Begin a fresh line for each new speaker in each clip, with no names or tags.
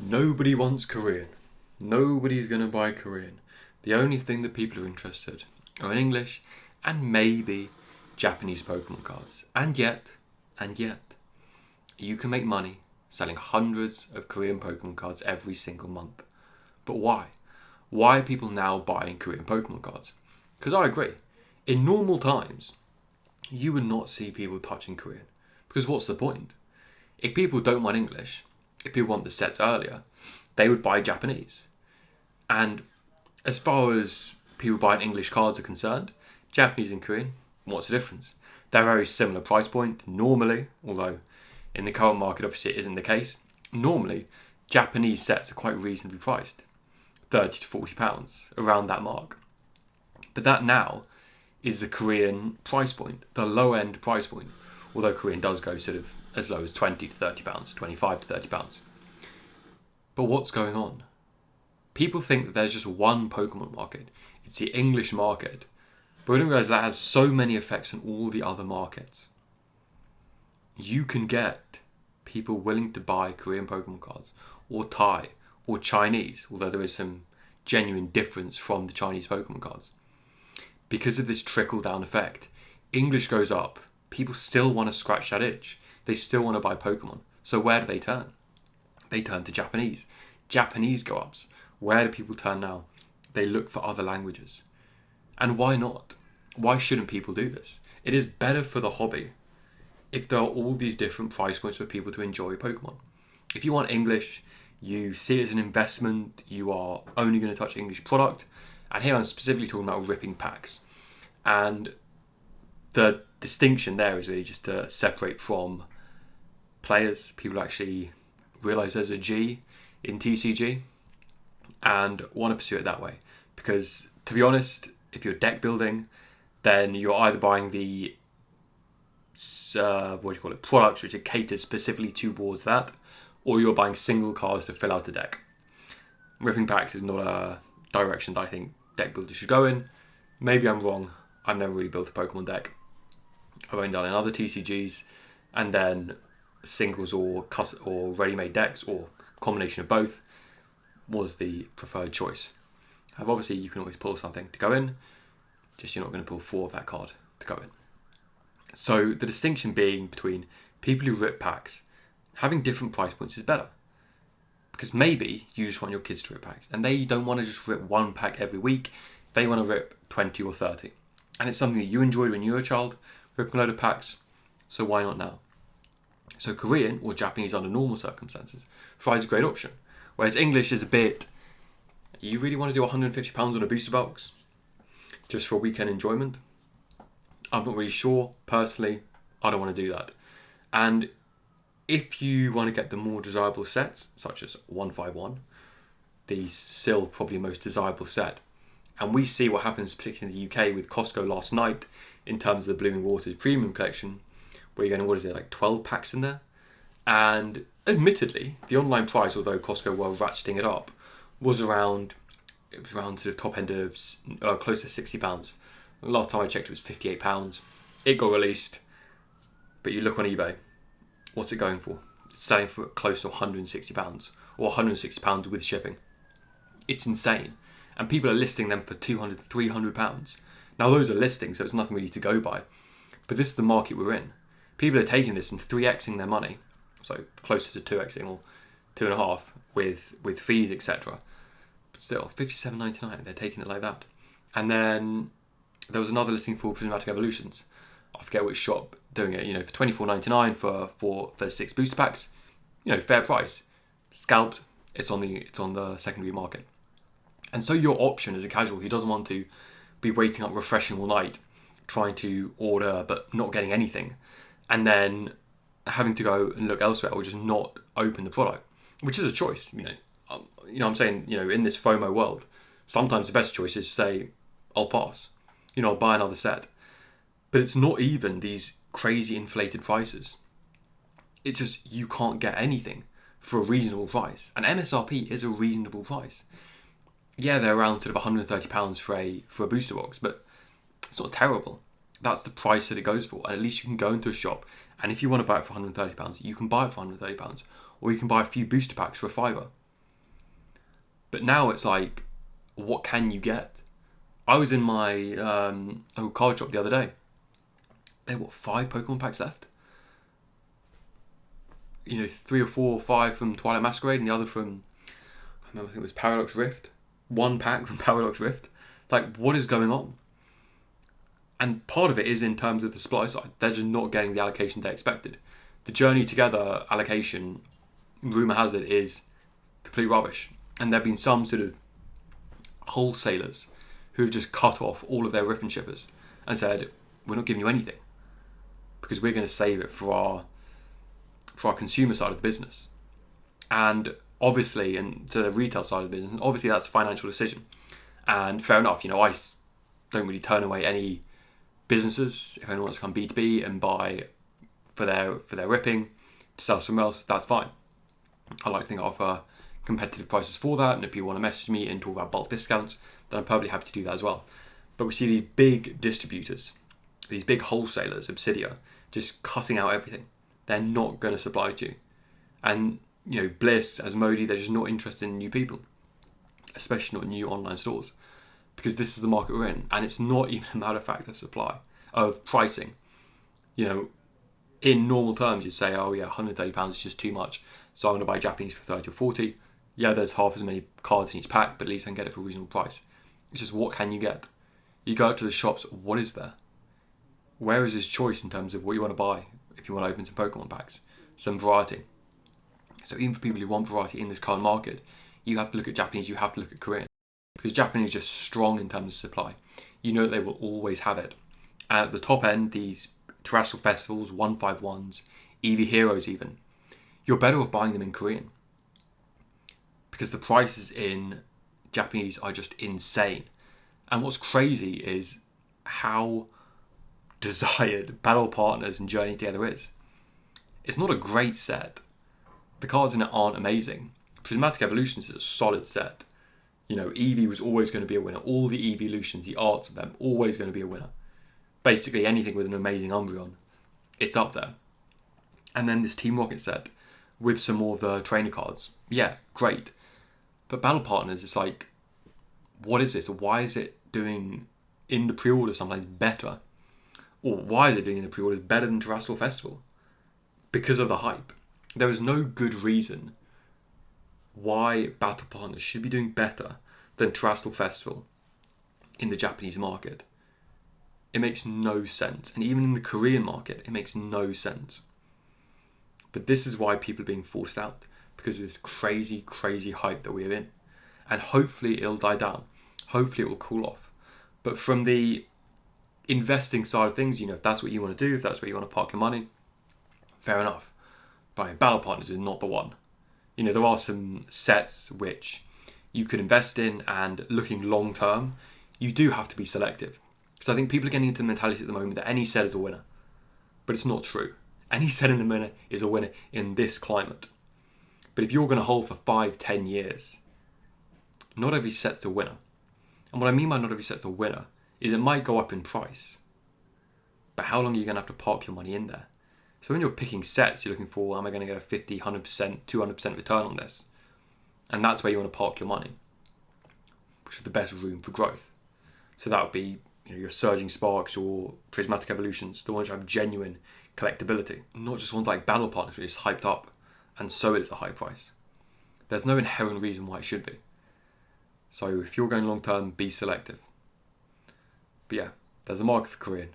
Nobody wants Korean. Nobody's going to buy Korean. The only thing that people are interested are in English and maybe Japanese Pokemon cards. And yet, you can make money selling hundreds of Korean Pokemon cards every single month. But why? Why are people now buying Korean Pokemon cards? Because I agree. In normal times, you would not see people touching Korean. Because what's the point? If people don't want English, if people want the sets earlier, they would buy Japanese. And as far as people buying English cards are concerned, Japanese and Korean, what's the difference? They're a very similar price point normally, although in the current market obviously it isn't the case. Normally, Japanese sets are quite reasonably priced, £30 to £40, around that mark. But that now is the Korean price point, the low end price point, although Korean does go sort of as low as £20 to £30, £25 to £30. But what's going on? People think that there's just one Pokemon market. It's the English market. But we don't realise that has so many effects on all the other markets. You can get people willing to buy Korean Pokemon cards, or Thai, or Chinese, although there is some genuine difference from the Chinese Pokemon cards. Because of this trickle-down effect, English goes up. People still want to scratch that itch. They still want to buy Pokemon. So where do they turn? They turn to Japanese. Japanese go up. Where do people turn now? They look for other languages. And why not? Why shouldn't people do this? It is better for the hobby if there are all these different price points for people to enjoy Pokemon. If you want English, you see it as an investment, you are only going to touch English product. And here I'm specifically talking about ripping packs. And the distinction there is really just to separate from players. People actually realise there's a G in TCG and want to pursue it that way. Because, to be honest, if you're deck building, then you're either buying the products which are catered specifically towards that, or you're buying single cards to fill out the deck. Ripping packs is not a direction that I think deck builders should go in. Maybe I'm wrong. I've never really built a Pokemon deck. I've only done in other TCGs, and then singles or ready-made decks, or combination of both, was the preferred choice. And obviously, you can always pull something to go in, just you're not going to pull 4 of that card to go in. So the distinction being between people who rip packs, having different price points is better. Because maybe you just want your kids to rip packs, and they don't want to just rip one pack every week, they want to rip 20 or 30. And it's something that you enjoyed when you were a child, ripping a load of packs, so why not now? So Korean, or Japanese under normal circumstances, provides a great option. Whereas English is a bit, you really want to do £150 on a booster box? Just for weekend enjoyment? I'm not really sure. Personally, I don't want to do that. And if you want to get the more desirable sets, such as 151, the still probably most desirable set, and we see what happens particularly in the UK with Costco last night in terms of the Blooming Waters Premium Collection, where you're getting, like 12 packs in there? And admittedly, the online price, although Costco were ratcheting it up, was around sort of top end of close to £60. The last time I checked it was £58. It got released, but you look on eBay, what's it going for? It's selling for close to £160, or £160 with shipping. It's insane. And people are listing them for £200, £300. Now those are listings, so it's nothing really to go by. But this is the market we're in. People are taking this and 3xing their money, so closer to 2xing or 2.5 with fees, etc. But still, $57.99, they're taking it like that. And then there was another listing for Prismatic Evolutions. I forget which shop doing it, for $24.99 for 6 booster packs. Fair price. Scalped, it's on the secondary market. And so your option as a casual who doesn't want to be waking up refreshing all night, trying to order but not getting anything, and then having to go and look elsewhere or just not open the product, which is a choice. I'm saying, in this FOMO world, sometimes the best choice is to say, I'll pass. I'll buy another set. But it's not even these crazy inflated prices. It's just you can't get anything for a reasonable price. And MSRP is a reasonable price. Yeah, they're around sort of £130 for a booster box, but it's not terrible. That's the price that it goes for. And at least you can go into a shop, and if you want to buy it for £130, you can buy it for £130. Or you can buy a few booster packs for a £5. But now it's like, what can you get? I was in my card shop the other day. There were 5 Pokemon packs left. 3 or 4 or 5 from Twilight Masquerade and the other from, I think it was Paradox Rift. 1 pack from Paradox Rift. It's like, what is going on? And part of it is in terms of the supply side. They're just not getting the allocation they expected. The Journey Together allocation, rumour has it, is complete rubbish. And there have been some sort of wholesalers who have just cut off all of their Rift shippers and said, we're not giving you anything because we're going to save it for our consumer side of the business. And obviously, and to the retail side of the business, obviously that's a financial decision. And fair enough, I don't really turn away any businesses if anyone wants to come B2B and buy for their ripping to sell somewhere else. That's fine. I like to think I offer competitive prices for that, and if you want to message me and talk about bulk discounts, then I'm perfectly happy to do that as well. But we see these big distributors, these big wholesalers, Obsidia, just cutting out everything. They're not going to supply to you. And Bliss, Asmodee, they're just not interested in new people, especially not new online stores, because this is the market we're in, and it's not even a matter of fact of supply, of pricing. In normal terms, you'd say, oh yeah, £130 is just too much, so I'm going to buy Japanese for 30 or 40. Yeah, there's half as many cards in each pack, but at least I can get it for a reasonable price. It's just, what can you get? You go out to the shops, what is there? Where is this choice in terms of what you want to buy if you want to open some Pokemon packs? Some variety. So even for people who want variety in this current market, you have to look at Japanese, you have to look at Korean. Because Japanese is just strong in terms of supply. That they will always have it. And at the top end, these Terrestrial Festivals, 151s, Eevee Heroes even, you're better off buying them in Korean. Because the prices in Japanese are just insane. And what's crazy is how desired Battle Partners and Journey Together is. It's not a great set. The cards in it aren't amazing. Prismatic Evolutions is a solid set. Eevee was always going to be a winner. All the Eeveelutions, the arts of them, always going to be a winner. Basically anything with an amazing Umbreon, it's up there. And then this Team Rocket set with some more of the trainer cards. Yeah, great. But Battle Partners, it's like, what is this? Or why is it doing in the pre-order sometimes better? Or why is it doing in the pre-orders better than Terrestrial Festival? Because of the hype. There is no good reason why Battle Partners should be doing better than Terrestrial Festival in the Japanese market. It makes no sense. And even in the Korean market, it makes no sense. But this is why people are being forced out, because of this crazy, crazy hype that we're in. And hopefully it'll die down. Hopefully it will cool off. But from the investing side of things, if that's what you want to do, if that's where you want to park your money, fair enough. But Battle Partners is not the one. There are some sets which you could invest in, and looking long term, you do have to be selective. Because I think people are getting into the mentality at the moment that any set is a winner. But it's not true. Any set in the minute is a winner in this climate. But if you're going to hold for 5-10 years, not every set's a winner. And what I mean by not every set's a winner is it might go up in price. But how long are you going to have to park your money in there? So when you're picking sets, you're looking for, am I going to get a 50, 100%, 200% return on this? And that's where you want to park your money, which is the best room for growth. So that would be your Surging Sparks, your Prismatic Evolutions, the ones that have genuine collectability. Not just ones like Battle Partners, which is hyped up, and so it's a high price. There's no inherent reason why it should be. So if you're going long term, be selective. But yeah, there's a market for Korean.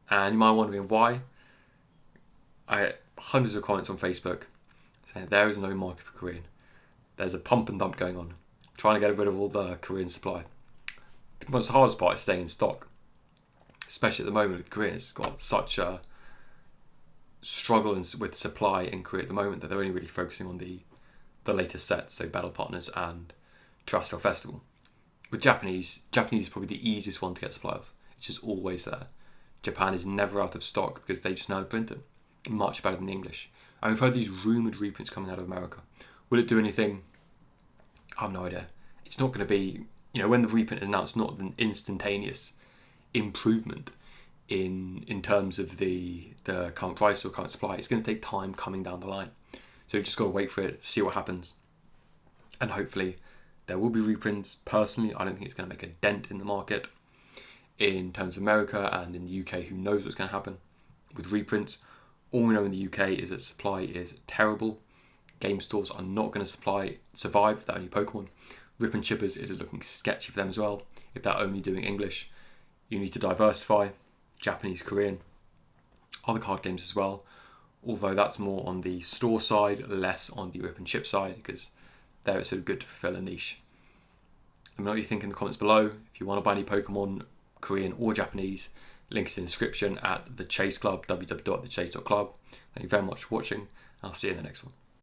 And you might wonder why. I had hundreds of comments on Facebook saying there is no market for Korean. There's a pump and dump going on, trying to get rid of all the Korean supply. The most hardest part is staying in stock, especially at the moment with Korean. It's got such a struggle with supply in Korea at the moment that they're only really focusing on the latest sets, so Battle Partners and Terrestrial Festival. With Japanese is probably the easiest one to get supply of. It's just always there. Japan is never out of stock because they just know how to print it. Much better than English. And we've heard these rumoured reprints coming out of America. Will it do anything? I have no idea. It's not going to be, when the reprint is announced, not an instantaneous improvement in terms of the current price or current supply. It's going to take time coming down the line. So you've just got to wait for it, see what happens. And hopefully There will be reprints. Personally, I don't think it's going to make a dent in the market. In terms of America and in the UK, who knows what's going to happen with reprints. All we know in the UK is that supply is terrible. Game stores are not going to survive without any Pokemon. Rip and Chippers is looking sketchy for them as well. If they're only doing English, you need to diversify. Japanese, Korean, other card games as well. Although that's more on the store side, less on the Rip and Chip side, because they're sort of good to fulfill a niche. Let me know what you think in the comments below. If you want to buy any Pokemon, Korean or Japanese, links in the description at the Chase Club, www.thechase.club. Thank you very much for watching. I'll see you in the next one.